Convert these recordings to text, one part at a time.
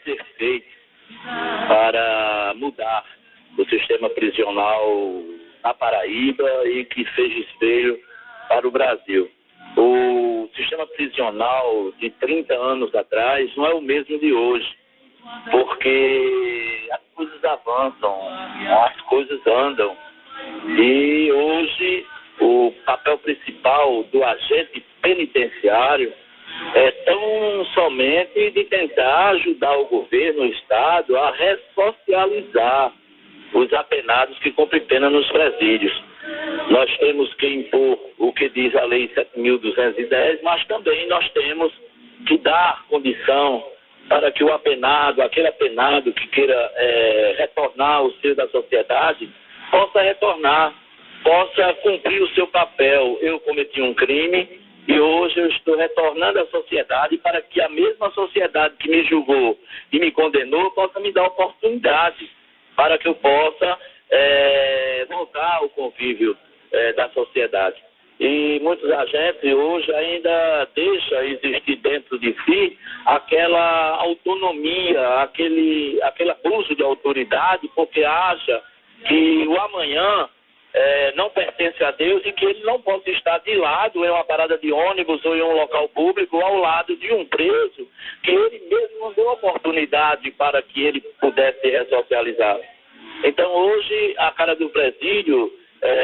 ser feito para mudar o sistema prisional na Paraíba e que seja espelho para o Brasil. O sistema prisional de 30 anos atrás não é o mesmo de hoje, porque as coisas avançam, as coisas andam. E hoje o papel principal do agente penitenciário é tão somente de tentar ajudar o governo, o Estado, a ressocializar os apenados que cumprem pena nos presídios. Nós temos que impor o que diz a Lei 7.210, mas também nós temos que dar condição para que o apenado, aquele apenado que queira retornar ao seio da sociedade, possa retornar, possa cumprir o seu papel. Eu cometi um crime e hoje eu estou retornando à sociedade para que a mesma sociedade que me julgou e me condenou possa me dar oportunidade para que eu possa voltar ao convívio da sociedade. E muitos agentes hoje ainda deixam existir dentro de si aquela autonomia, aquele abuso de autoridade, porque acha que o amanhã não pertence a Deus e que ele não pode estar de lado em uma parada de ônibus ou em um local público ao lado de um preso que ele mesmo não deu oportunidade para que ele pudesse ser ressocializado. Então hoje a cara do presídio,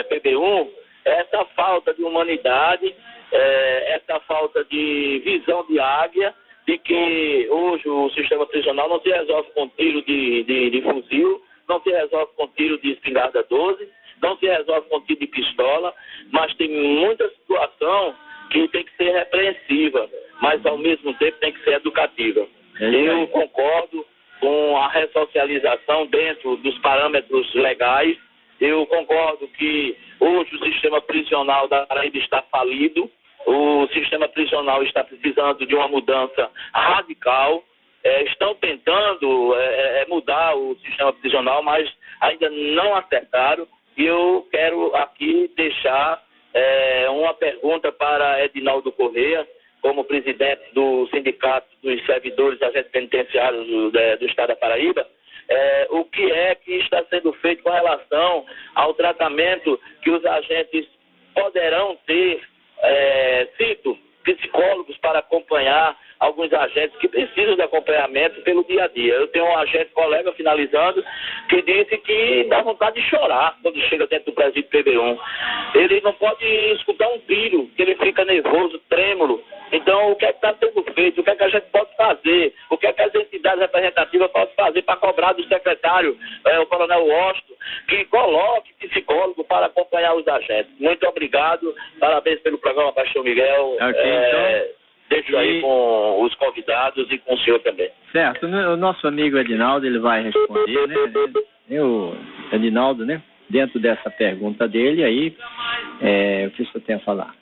PB1, essa falta de humanidade, essa falta de visão de águia, de que hoje o sistema prisional não se resolve com tiro de fuzil, não se resolve com tiro de espingarda 12, não se resolve com tiro de pistola, mas tem muita situação que tem que ser repreensiva, mas ao mesmo tempo tem que ser educativa. Eu concordo com a ressocialização dentro dos parâmetros legais. Eu concordo que hoje o sistema prisional da Paraíba está falido, o sistema prisional está precisando de uma mudança radical. Estão tentando mudar o sistema prisional, mas ainda não acertaram. E eu quero aqui deixar uma pergunta para Edinaldo Corrêa, como presidente do Sindicato dos Servidores e Agentes Penitenciários do Estado da Paraíba. O que é que está sendo feito com relação ao tratamento que os agentes poderão ter, cito, psicólogos para acompanhar alguns agentes que precisam de acompanhamento pelo dia a dia. Eu tenho um agente colega, finalizando, que disse que dá vontade de chorar quando chega dentro do presídio PB1. Ele não pode escutar um tiro, que ele fica nervoso, trêmulo. Então, o que é que está sendo feito? O que é que a gente pode fazer? O que é que as entidades representativas podem fazer para cobrar do secretário, o coronel Washington, que coloque psicólogo para acompanhar os agentes? Muito obrigado. Parabéns pelo programa, Pastor Miguel. Deixo aí com os convidados e com o senhor também. Certo. O nosso amigo Edinaldo, ele vai responder, né? O Edinaldo, né? Dentro dessa pergunta dele, aí, o que o senhor tem a falar?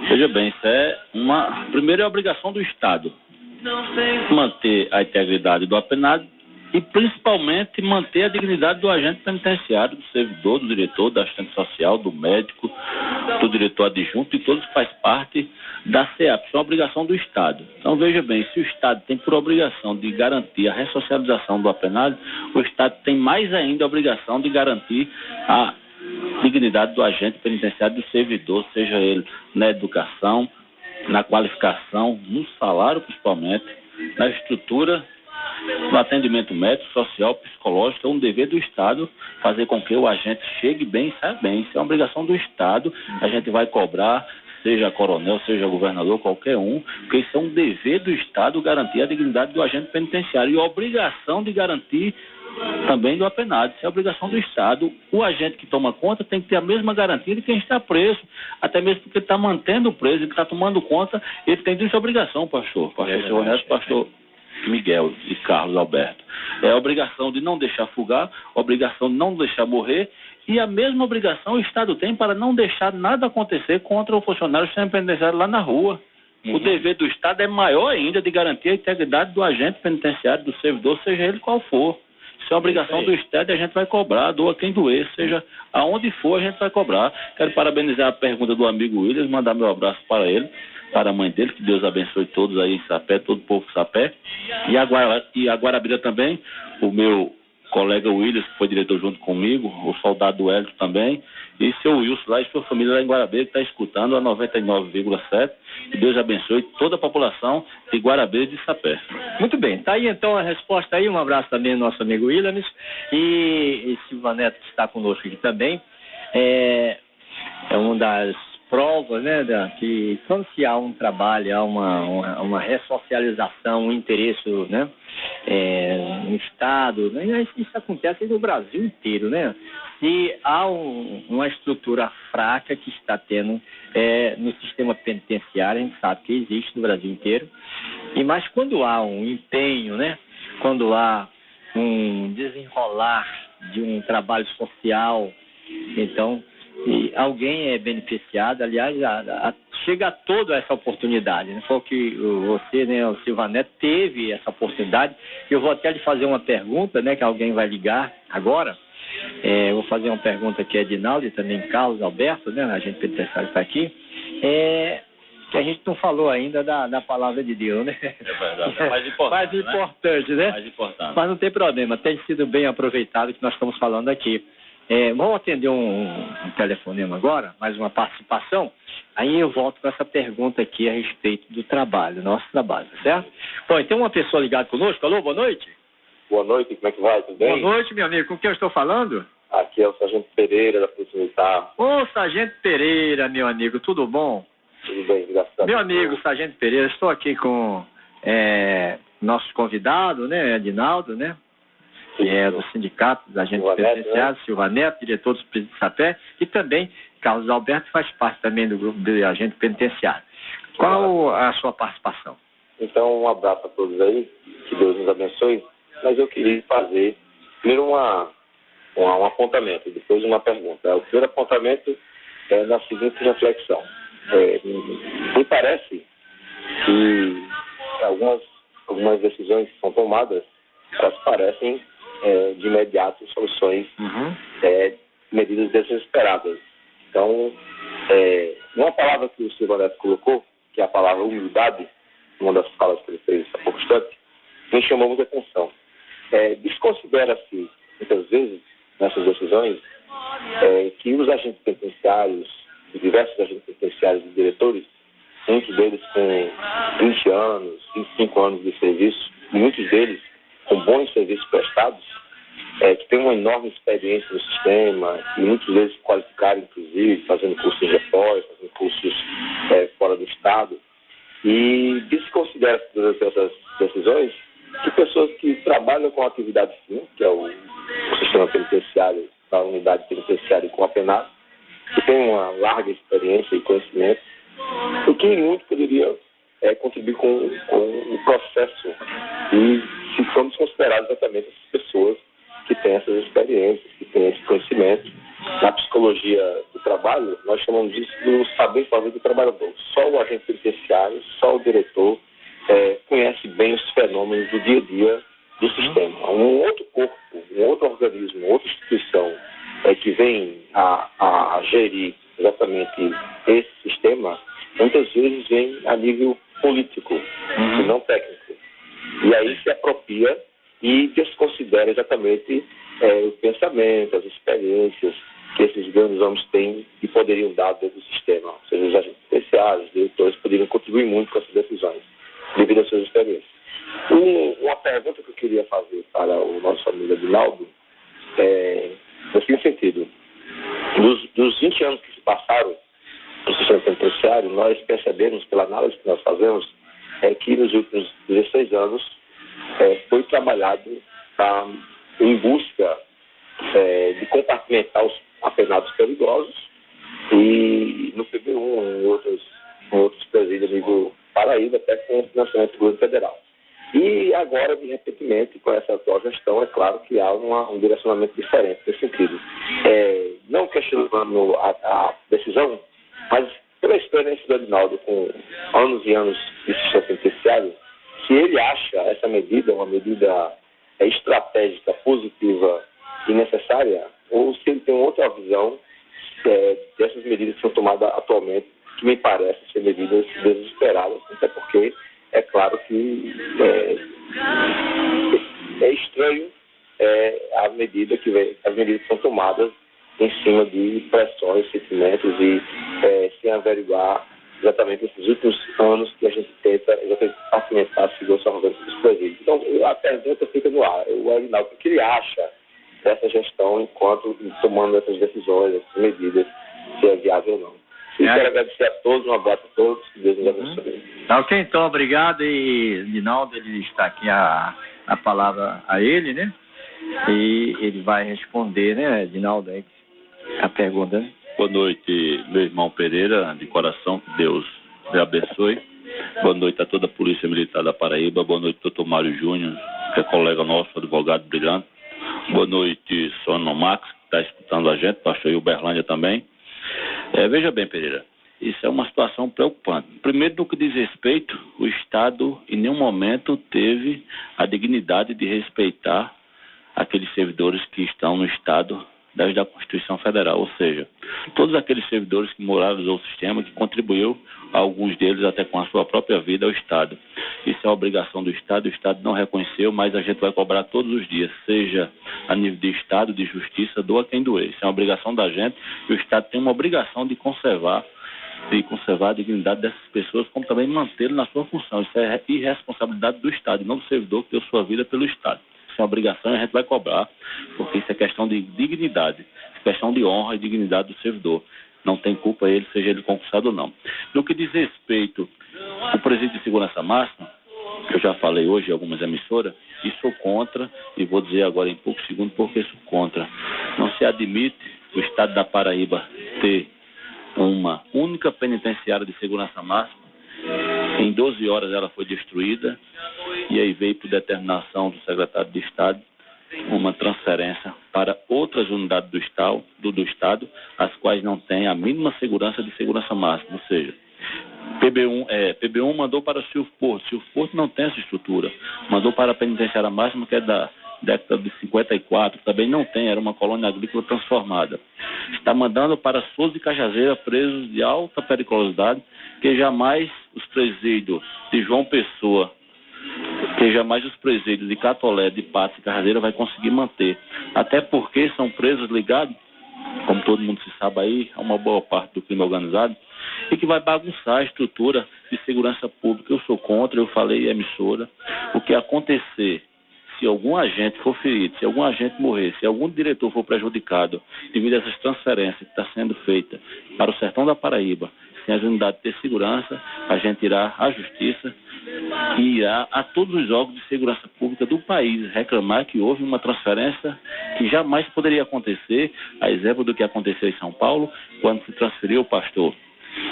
Veja bem, isso primeiro é a obrigação do Estado manter a integridade do apenado e principalmente manter a dignidade do agente penitenciário, do servidor, do diretor, da assistente social, do médico, do diretor adjunto e todos que fazem parte da CEAP. Isso é uma obrigação do Estado. Então veja bem, se o Estado tem por obrigação de garantir a ressocialização do apenado, o Estado tem mais ainda a obrigação de garantir a dignidade do agente penitenciário, do servidor, seja ele na educação, na qualificação, no salário principalmente, na estrutura, no atendimento médico, social, psicológico. É um dever do Estado fazer com que o agente chegue bem e saia bem. Isso é uma obrigação do Estado. A gente vai cobrar, seja coronel, seja governador, qualquer um, porque isso é um dever do Estado garantir a dignidade do agente penitenciário e a obrigação de garantir também do apenado. Isso é a obrigação do Estado. O agente que toma conta tem que ter a mesma garantia de quem está preso, até mesmo porque ele está mantendo o preso, ele está tomando conta, ele tem essa obrigação, pastor seu Ernesto, pastor Miguel e Carlos Alberto. É a obrigação de não deixar fugar, a obrigação de não deixar morrer, e a mesma obrigação o Estado tem para não deixar nada acontecer contra o funcionário do sistema penitenciário lá na rua. O dever do Estado é maior ainda de garantir a integridade do agente penitenciário, do servidor, seja ele qual for. Isso é uma obrigação do Estado e a gente vai cobrar, doa quem doer, seja aonde for a gente vai cobrar. Quero parabenizar a pergunta do amigo Williams, mandar meu abraço para ele. para a mãe dele, que Deus abençoe todos aí em Sapé, todo o povo de Sapé. E a Guarabira também, o meu colega Willis, que foi diretor junto comigo, o soldado Hélio também, e seu Wilson lá e sua família lá em Guarabira, que está escutando a 99,7. Que Deus abençoe toda a população de Guarabira e de Sapé. Muito bem, tá aí então a resposta aí. Um abraço também ao nosso amigo Williams e Silva Neto, que está conosco aqui também. É uma das provas, né, que quando se há um trabalho, há uma ressocialização, um interesse, né, no Estado, né, isso acontece no Brasil inteiro, né? Se há uma estrutura fraca que está tendo no sistema penitenciário, a gente sabe que existe no Brasil inteiro, mas quando há um empenho, né, quando há um desenrolar de um trabalho social, então e alguém é beneficiado, aliás, chega a toda essa oportunidade, né? Foi que você, né, o Silva Neto, teve essa oportunidade. Eu vou até lhe fazer uma pergunta, né, que alguém vai ligar agora. Eu vou fazer uma pergunta aqui a Edinaldo e também Carlos Alberto, né, a gente penitenciário está aqui, que a gente não falou ainda da palavra de Deus, né? É verdade, é mais importante, né? Mais importante. Mas não tem problema, tem sido bem aproveitado o que nós estamos falando aqui. Vamos atender um telefonema agora, mais uma participação, aí eu volto com essa pergunta aqui a respeito do trabalho, nosso trabalho, tá certo? Bom, tem uma pessoa ligada conosco. Alô, boa noite. Boa noite, como é que vai? Tudo bem? Boa noite, meu amigo. Com quem eu estou falando? Aqui é o Sargento Pereira, da Polícia Militar. Ô, Sargento Pereira, meu amigo, tudo bom? Tudo bem, graças a Deus. Meu amigo, Sargento Pereira, estou aqui com nosso convidado, né, Edinaldo, né? Que é do Sindicato dos Agentes Penitenciários, Silva Neto, diretor do Presídio de Sapé, e também Carlos Alberto, faz parte também do grupo de agente penitenciário. Qual a sua participação? Então, um abraço a todos aí, que Deus nos abençoe. Mas eu queria fazer primeiro um apontamento, depois uma pergunta. O primeiro apontamento é na seguinte reflexão. Me parece que algumas decisões que são tomadas, elas parecem de imediato soluções, medidas desesperadas. Então, uma palavra que o Silva Neto colocou, que é a palavra humildade, uma das falas que ele fez há pouco instante, me chamou muita atenção. Desconsidera-se, muitas vezes, nessas decisões, que os agentes penitenciários, diversos agentes penitenciários e diretores, muitos deles com 20 anos, 25 anos de serviço, e muitos deles com bons serviços prestados, que têm uma enorme experiência no sistema, e muitos deles qualificaram, inclusive, fazendo cursos de apoio, fazendo cursos fora do Estado, e desconsidera todas essas decisões que pessoas que trabalham com atividade fim, que é o sistema penitenciário, da unidade penitenciária com apenado, que tem uma larga experiência e conhecimento, o que muito poderia contribuir com o processo. E se formos considerar exatamente essas pessoas que têm essas experiências, que têm esse conhecimento, na psicologia do trabalho, nós chamamos disso do saber fazer do trabalhador. Só o agente penitenciário, só o diretor conhece bem os fenômenos do dia a dia do sistema. Um outro corpo, um outro organismo, outra instituição que vem a gerir exatamente esse sistema, muitas vezes vem a nível político, e não técnico. E aí se apropria e desconsidera exatamente o pensamento, as experiências que esses grandes homens têm e poderiam dar dentro do sistema. Ou seja, os agentes penitenciários, os diretores poderiam contribuir muito com essas decisões, devido às suas experiências. Uma pergunta que eu queria fazer para o nosso amigo Edinaldo no seguinte sentido: dos 20 anos que se passaram no sistema penitenciário, nós percebemos, pela análise que nós fazemos, que nos últimos 16 anos foi trabalhado em busca de compartimentar os apenados perigosos, e no PB1, em outros presídios a nível Paraíba, até com o financiamento do governo federal. E agora, de repente, com essa atual gestão, é claro que há um direcionamento diferente nesse sentido. Não questionando a decisão, mas pela experiência do Edinaldo, com anos e anos de sistema penitenciário, se ele acha essa medida uma medida estratégica, positiva e necessária, ou se ele tem outra visão dessas medidas que são tomadas atualmente que me parecem ser medidas desesperadas, até porque é claro que é estranho as medidas que são tomadas em cima de pressões, sentimentos e sem averiguar exatamente esses últimos anos que a gente tenta pacimentar a segurança orgânica dos presídios. Então, a pergunta fica no ar. O Aguinaldo, o que ele acha dessa gestão enquanto tomando essas decisões, essas medidas, se é viável ou não? Quero agradecer a todos, um abraço a todos, que Deus nos abençoe. Ok, então, obrigado. E Dinaldo, ele está aqui a palavra a ele, né? E ele vai responder, né, Dinaldo, aí, a pergunta. Boa noite, meu irmão Pereira, de coração, que Deus lhe abençoe. Boa noite a toda a Polícia Militar da Paraíba. Boa noite, doutor Mário Júnior, que é colega nosso, advogado brilhante. Boa noite, Sono Max, que está escutando a gente, pastor Uberlândia também. Veja bem, Pereira, isso é uma situação preocupante. Primeiro, no que diz respeito, o Estado em nenhum momento teve a dignidade de respeitar aqueles servidores que estão no Estado desde a Constituição Federal, ou seja, todos aqueles servidores que moralizou o sistema, que contribuiu, alguns deles até com a sua própria vida, ao Estado. Isso é a obrigação do Estado, o Estado não reconheceu, mas a gente vai cobrar todos os dias, seja a nível de Estado, de Justiça, doa quem doer. Isso é uma obrigação da gente e o Estado tem uma obrigação de conservar a dignidade dessas pessoas, como também mantê-lo na sua função. Isso é irresponsabilidade do Estado, e não do servidor que deu sua vida pelo Estado. Isso é uma obrigação e a gente vai cobrar, porque isso é questão de dignidade, questão de honra e dignidade do servidor. Não tem culpa ele, seja ele concursado ou não. No que diz respeito ao presídio de segurança máxima, que eu já falei hoje em algumas emissoras, e sou contra, e vou dizer agora em poucos segundos porque sou contra. Não se admite o Estado da Paraíba ter uma única penitenciária de segurança máxima. Em 12 horas ela foi destruída e aí veio por determinação do secretário de Estado uma transferência para outras unidades do Estado, as quais não têm a mínima segurança de segurança máxima, ou seja, PB1 mandou para o Silvio Porto não tem essa estrutura, mandou para a penitenciária máxima, que é da década de 54, também não tem, era uma colônia agrícola transformada. Está mandando para Souza e Cajazeira presos de alta periculosidade, que jamais os presídios de João Pessoa, que jamais os presídios de Catolé, de Patos e Cajazeira vai conseguir manter. Até porque são presos ligados, como todo mundo se sabe aí, a uma boa parte do crime organizado, e que vai bagunçar a estrutura de segurança pública. Eu sou contra, eu falei emissora, o que acontecer, se algum agente for ferido, se algum agente morrer, se algum diretor for prejudicado devido a essas transferências que está sendo feita para o sertão da Paraíba, sem as unidades de segurança, a gente irá à justiça e irá a todos os órgãos de segurança pública do país reclamar que houve uma transferência que jamais poderia acontecer, a exemplo do que aconteceu em São Paulo, quando se transferiu o pastor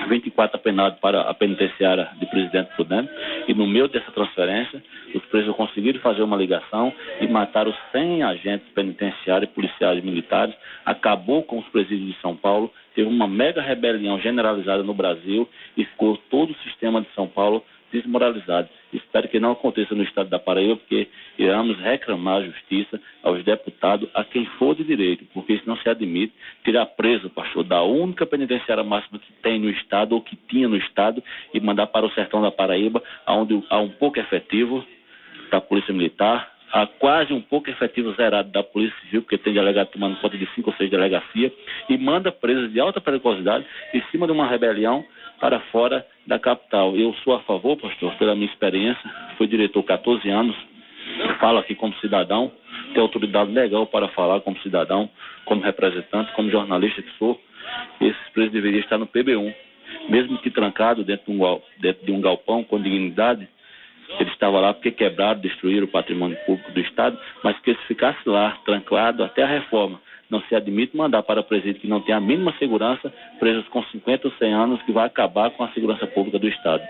24 apenados para a penitenciária de Presidente Prudente, e no meio dessa transferência, os presos conseguiram fazer uma ligação e mataram 100 agentes penitenciários, policiais e militares, acabou com os presídios de São Paulo, teve uma mega rebelião generalizada no Brasil e ficou todo o sistema de São Paulo desmoralizado. Espero que não aconteça no estado da Paraíba, porque iremos reclamar a justiça aos deputados, a quem for de direito, porque isso não se admite, tirar preso, pastor, da única penitenciária máxima que tem no estado, ou que tinha no estado, e mandar para o sertão da Paraíba, onde há um pouco efetivo da Polícia Militar, há quase um pouco efetivo zerado da Polícia Civil, porque tem delegado tomando conta de 5 ou 6 delegacias, e manda presos de alta periculosidade em cima de uma rebelião para fora da capital. Eu sou a favor, pastor, pela minha experiência, fui diretor 14 anos, falo aqui como cidadão, tenho autoridade legal para falar como cidadão, como representante, como jornalista que sou. Esses presos deveriam estar no PB1, mesmo que trancado dentro de um galpão com dignidade. Ele estava lá porque quebraram, destruíram o patrimônio público do Estado, mas que ele ficasse lá, trancado até a reforma. Não se admite mandar para presídio que não tem a mínima segurança, presos com 50 ou 100 anos, que vai acabar com a segurança pública do Estado.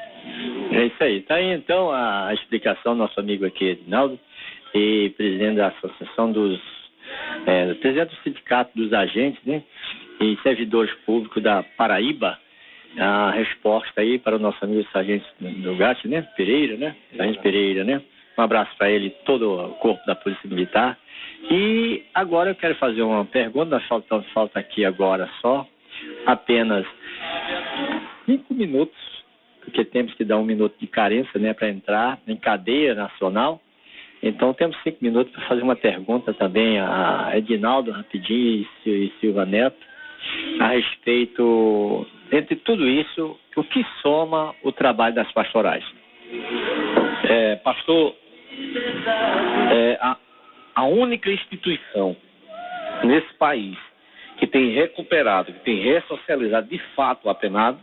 É isso aí. Está aí, então, a explicação do nosso amigo aqui, Edinaldo, e presidente da Associação presidente do Sindicato dos Agentes, né, e Servidores Públicos da Paraíba. A resposta aí para o nosso amigo Sargento Nogatti, né? Pereira, né? Sargento Pereira, né? Um abraço para ele, todo o corpo da Polícia Militar. E agora eu quero fazer uma pergunta, nós falta aqui agora só apenas 5 minutos, porque temos que dar 1 minuto de carência, né, para entrar em cadeia nacional. Então, temos 5 minutos para fazer uma pergunta também a Edinaldo, rapidinho, e Silva Neto, a respeito, entre tudo isso, o que soma o trabalho das pastorais. Pastor, a única instituição nesse país que tem recuperado, que tem ressocializado de fato o apenado,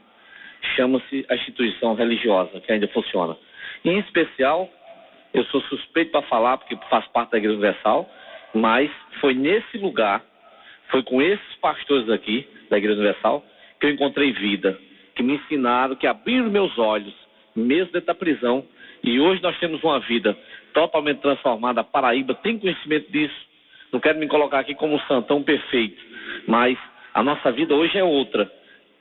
chama-se a instituição religiosa, que ainda funciona. Em especial, eu sou suspeito para falar, porque faço parte da Igreja Universal, mas foi nesse lugar, foi com esses pastores aqui, da Igreja Universal, que eu encontrei vida, que me ensinaram, que abriram meus olhos, mesmo dentro da prisão, e hoje nós temos uma vida totalmente transformada. A Paraíba tem conhecimento disso. Não quero me colocar aqui como um santão perfeito, mas a nossa vida hoje é outra,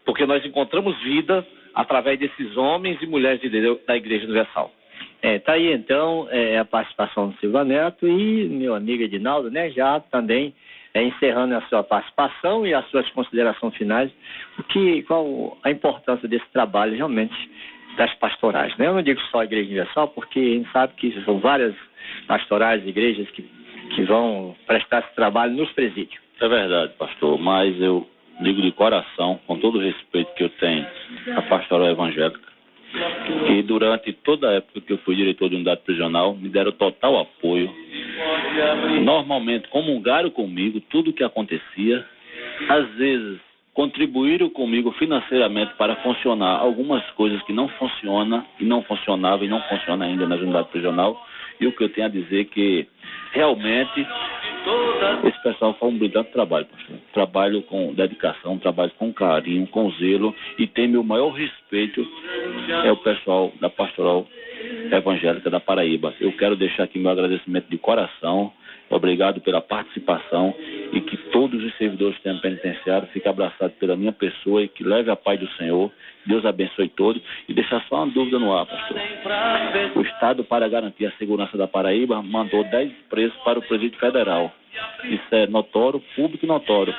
porque nós encontramos vida através desses homens e mulheres de Deus da Igreja Universal. Tá aí então a participação do Silva Neto e meu amigo Edinaldo, né, já também encerrando a sua participação e as suas considerações finais, qual a importância desse trabalho realmente das pastorais, né? Eu não digo só a Igreja Universal, porque a gente sabe que são várias pastorais, igrejas que vão prestar esse trabalho nos presídios. É verdade, pastor, mas eu digo de coração, com todo o respeito que eu tenho à pastoral evangélica, que durante toda a época que eu fui diretor de unidade prisional, me deram total apoio. Normalmente comungaram comigo tudo o que acontecia, às vezes contribuíram comigo financeiramente para funcionar algumas coisas que não funcionam e não funcionavam e não funcionam ainda na unidade prisional. E o que eu tenho a dizer é que realmente esse pessoal faz um brilhante trabalho, pastor. Trabalho com dedicação, trabalho com carinho, com zelo, e tem meu maior respeito é o pessoal da pastoral evangélica da Paraíba. Eu quero deixar aqui meu agradecimento de coração, obrigado pela participação, e que todos os servidores do tempo penitenciário fiquem abraçados pela minha pessoa e que leve a paz do Senhor. Deus abençoe todos. E deixar só uma dúvida no ar, pastor. O Estado, para garantir a segurança da Paraíba, mandou 10 presos para o Presídio Federal. Isso é notório, público e notório.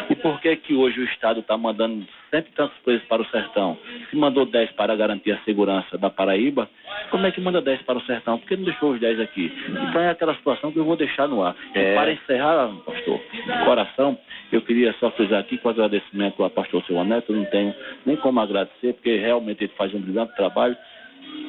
E por que hoje o Estado está mandando sempre tantos presos para o sertão? Se mandou 10 para garantir a segurança da Paraíba, como é que manda 10 para o sertão? Por que não deixou os 10 aqui? Então é aquela situação que eu vou deixar no ar. E para encerrar, pastor, de coração, eu queria só frisar aqui com agradecimento ao pastor Silva Neto. Eu não tenho nem como agradecer, porque realmente ele faz um brilhante trabalho.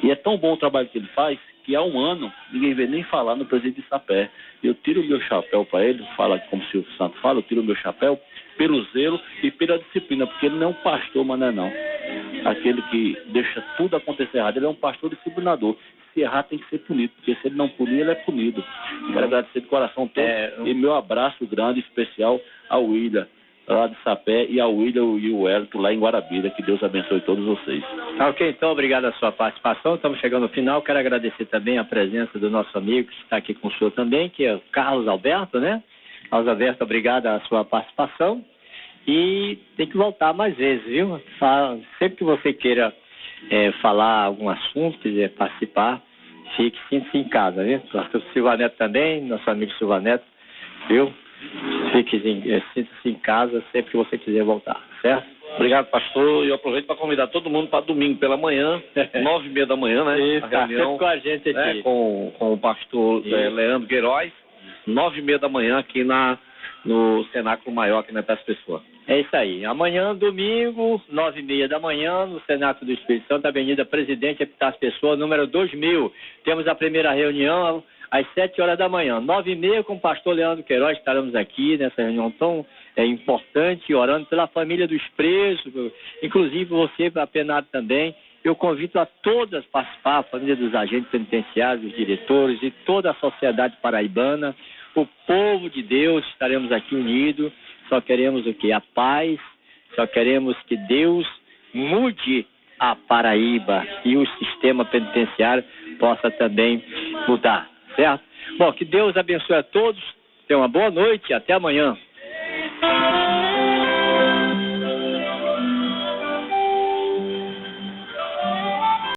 E é tão bom o trabalho que ele faz, que há um ano ninguém vê nem falar no presídio de Sapé. Eu tiro o meu chapéu para ele, fala como o Silvio Santos fala, eu tiro o meu chapéu pelo zelo e pela disciplina, porque ele não é um pastor, mané não. Aquele que deixa tudo acontecer errado, ele é um pastor disciplinador. Se errar tem que ser punido, porque se ele não punir, ele é punido. Quero agradecer de coração todo, e meu abraço grande, especial ao William, lá de Sapé, e ao William e o Wellington lá em Guarabira. Que Deus abençoe todos vocês. Ok, então obrigado a sua participação. Estamos chegando ao final. Quero agradecer também a presença do nosso amigo que está aqui com o senhor também, que é o Carlos Alberto, né? Carlos Alberto, obrigado a sua participação. E tem que voltar mais vezes, viu? Sempre que você queira falar algum assunto, quiser participar, sinta-se em casa, viu? O Silva Neto também, nosso amigo Silva Neto, viu? Sinta-se em casa sempre que você quiser voltar, certo? Obrigado, pastor. E eu aproveito para convidar todo mundo para domingo pela manhã, 9h30 da manhã, né? Isso, a reunião com a gente aqui. Né? Com o pastor Leandro Queiroz, 9h30 da manhã aqui no Cenáculo Maior, aqui na Praça Pessoa. É isso aí. Amanhã, domingo, 9h30 da manhã, no Cenáculo do Espírito Santo, Avenida Presidente Epitácio Pessoa, número 2000. Temos a primeira reunião às 7 horas da manhã. 9h30 com o pastor Leandro Queiroz, estaremos aqui nessa reunião tão importante, orando pela família dos presos, inclusive você, apenado também. Eu convido a todas a participar, a família dos agentes penitenciários, os diretores e toda a sociedade paraibana, o povo de Deus, estaremos aqui unidos. Só queremos o quê? A paz, só queremos que Deus mude a Paraíba e o sistema penitenciário possa também mudar, certo? Bom, que Deus abençoe a todos, tenham uma boa noite e até amanhã.